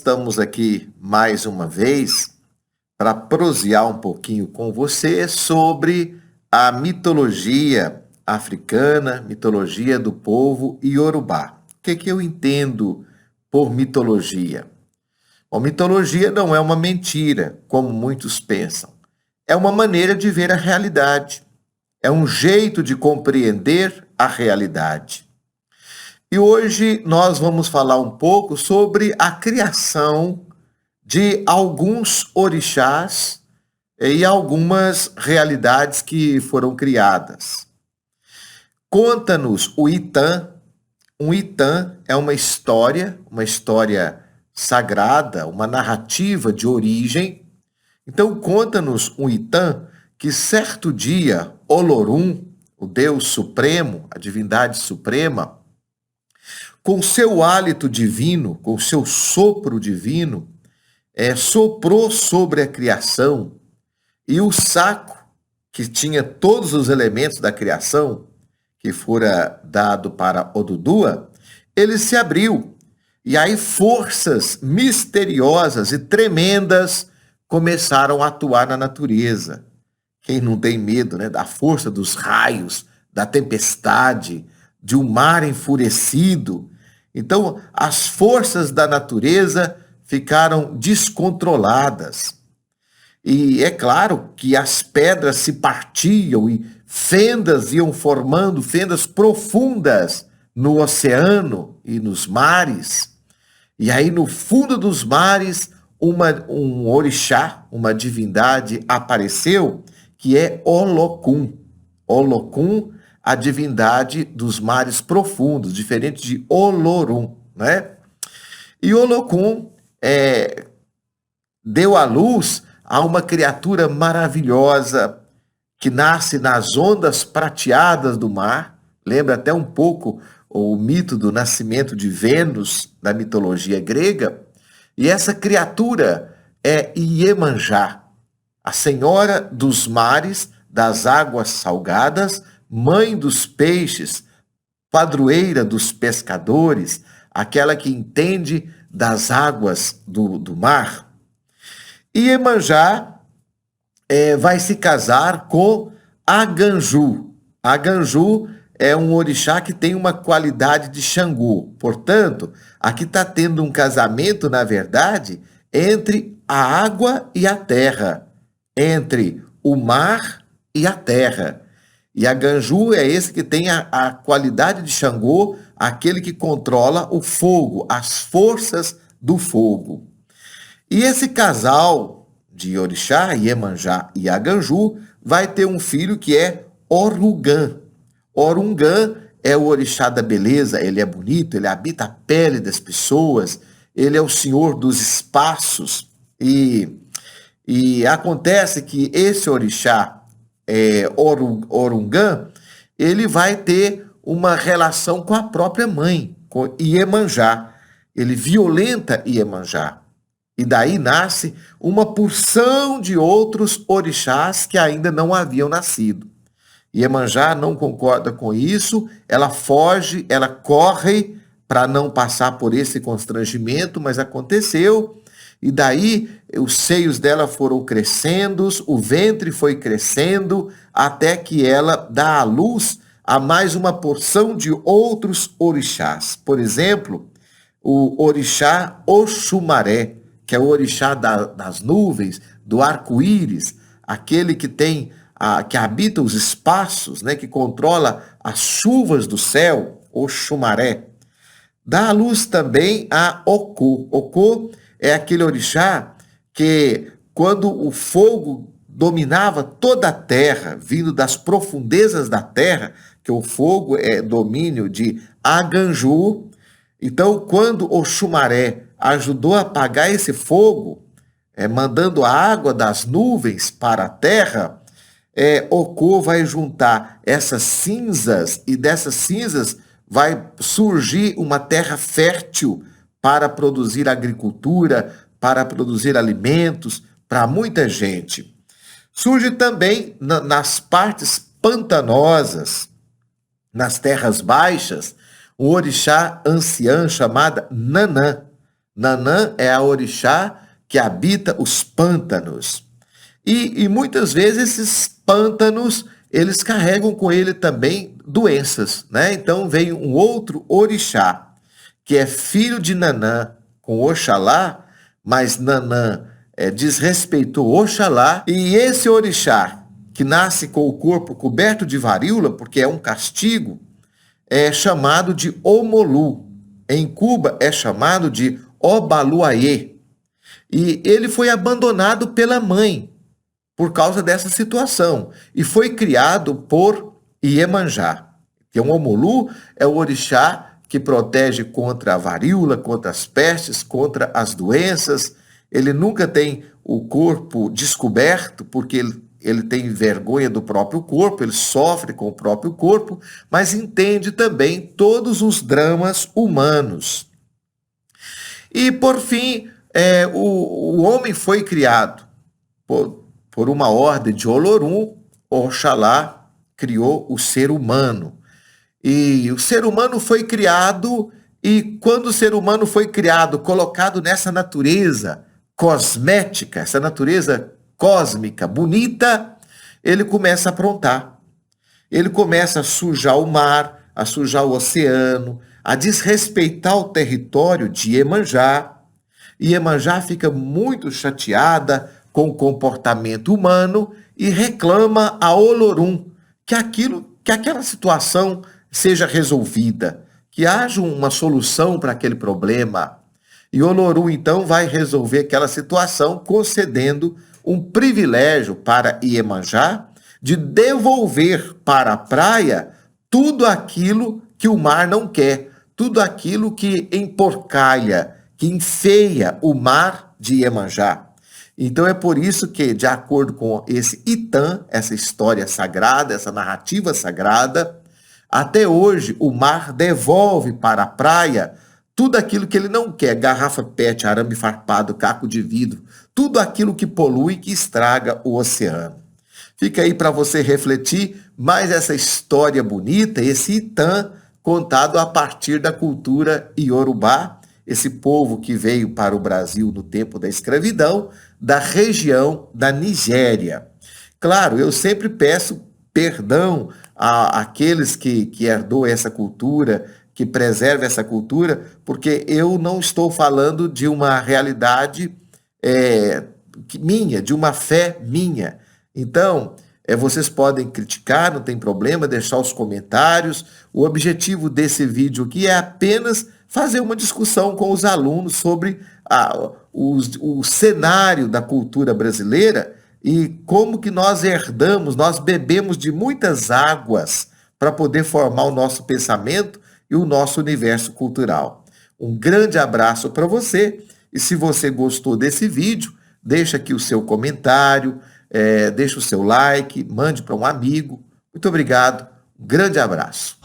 estamos aqui mais uma vez para prosear um pouquinho com você sobre a mitologia africana, mitologia do povo Iorubá. O que eu entendo por mitologia? Bom, mitologia não é uma mentira, como muitos pensam. É uma maneira de ver a realidade. É um jeito de compreender a realidade. E hoje nós vamos falar um pouco sobre a criação de alguns orixás e algumas realidades que foram criadas. Conta-nos o Itã. Um Itã é uma história sagrada, uma narrativa de origem. Então conta-nos um Itã que certo dia Olorum, o Deus Supremo, a divindade suprema, com seu hálito divino, com seu sopro divino, soprou sobre a criação, e o saco, que tinha todos os elementos da criação, que fora dado para Odudua, ele se abriu, e aí forças misteriosas e tremendas começaram a atuar na natureza. Quem não tem medo, né, da força dos raios, da tempestade, de um mar enfurecido? Então, as forças da natureza ficaram descontroladas. E é claro que as pedras se partiam e fendas iam formando, fendas profundas no oceano e nos mares. E aí, no fundo dos mares, um orixá, uma divindade apareceu, que é Olokun. Olokun, a divindade dos mares profundos, diferente de Olorum, né? E Olokun deu à luz a uma criatura maravilhosa que nasce nas ondas prateadas do mar. Lembra até um pouco o mito do nascimento de Vênus da mitologia grega. E essa criatura é Iemanjá, a senhora dos mares, das águas salgadas, mãe dos peixes, padroeira dos pescadores, aquela que entende das águas do mar. E Iemanjá vai se casar com Aganju. Aganju é um orixá que tem uma qualidade de Xangô. Portanto, aqui está tendo um casamento, na verdade, entre a água e a terra, entre o mar e a terra. E Aganju é esse que tem a qualidade de Xangô, aquele que controla o fogo, as forças do fogo. E esse casal de orixá, Iemanjá e Aganju, vai ter um filho que é Orungan. Orungan é o orixá da beleza, ele é bonito, ele habita a pele das pessoas, ele é o senhor dos espaços. E acontece que esse orixá, Orungan, ele vai ter uma relação com a própria mãe, com Iemanjá. Ele violenta Iemanjá. E daí nasce uma porção de outros orixás que ainda não haviam nascido. Iemanjá não concorda com isso, ela foge, ela corre para não passar por esse constrangimento, mas aconteceu. E daí os seios dela foram crescendo, o ventre foi crescendo, até que ela dá à luz a mais uma porção de outros orixás. Por exemplo, o orixá Oxumaré, que é o orixá das nuvens, do arco-íris, aquele que que habita os espaços, né, que controla as chuvas do céu, Oxumaré. Dá à luz também a Oku. Oku é aquele orixá que, quando o fogo dominava toda a terra, vindo das profundezas da terra, que o fogo é domínio de Aganju, então, quando Oxumaré ajudou a apagar esse fogo, mandando a água das nuvens para a terra, Oku vai juntar essas cinzas, e dessas cinzas vai surgir uma terra fértil para produzir agricultura, para produzir alimentos para muita gente. Surge também nas partes pantanosas, nas terras baixas, um orixá anciã chamada Nanã. Nanã é a orixá que habita os pântanos. E muitas vezes esses pântanos, eles carregam com ele também doenças, né? Então vem um outro orixá, que é filho de Nanã com Oxalá, mas Nanã desrespeitou Oxalá, e esse orixá, que nasce com o corpo coberto de varíola, porque é um castigo, é chamado de Omolu. Em Cuba é chamado de Obaluayê. E ele foi abandonado pela mãe por causa dessa situação e foi criado por Iemanjá. Então, o Omolu é o orixá que protege contra a varíola, contra as pestes, contra as doenças. Ele nunca tem o corpo descoberto, porque ele tem vergonha do próprio corpo, ele sofre com o próprio corpo, mas entende também todos os dramas humanos. E, por fim, o homem foi criado por uma ordem de Olorum. Oxalá criou o ser humano. E o ser humano foi criado, e quando o ser humano foi criado, colocado nessa natureza cosmética, essa natureza cósmica, bonita, ele começa a aprontar. Ele começa a sujar o mar, a sujar o oceano, a desrespeitar o território de Iemanjá. E Iemanjá fica muito chateada com o comportamento humano e reclama a Olorum que aquela situação seja resolvida, que haja uma solução para aquele problema. E Olorum, então, vai resolver aquela situação concedendo um privilégio para Iemanjá de devolver para a praia tudo aquilo que o mar não quer, tudo aquilo que emporcalha, que enfeia o mar de Iemanjá. Então é por isso que, de acordo com esse Itã, essa história sagrada, essa narrativa sagrada, até hoje o mar devolve para a praia tudo aquilo que ele não quer, garrafa PET, arame farpado, caco de vidro, tudo aquilo que polui, que estraga o oceano. Fica aí para você refletir mais essa história bonita, esse Itã contado a partir da cultura iorubá, esse povo que veio para o Brasil no tempo da escravidão, da região da Nigéria. Claro, eu sempre peço perdão àqueles que herdou essa cultura, que preserva essa cultura, porque eu não estou falando de uma realidade minha, de uma fé minha. Então, vocês podem criticar, não tem problema, deixar os comentários. O objetivo desse vídeo aqui é apenas fazer uma discussão com os alunos sobre o cenário da cultura brasileira e como que nós herdamos, nós bebemos de muitas águas para poder formar o nosso pensamento e o nosso universo cultural. Um grande abraço para você, e se você gostou desse vídeo, deixa aqui o seu comentário, deixa o seu like, mande para um amigo. Muito obrigado, um grande abraço.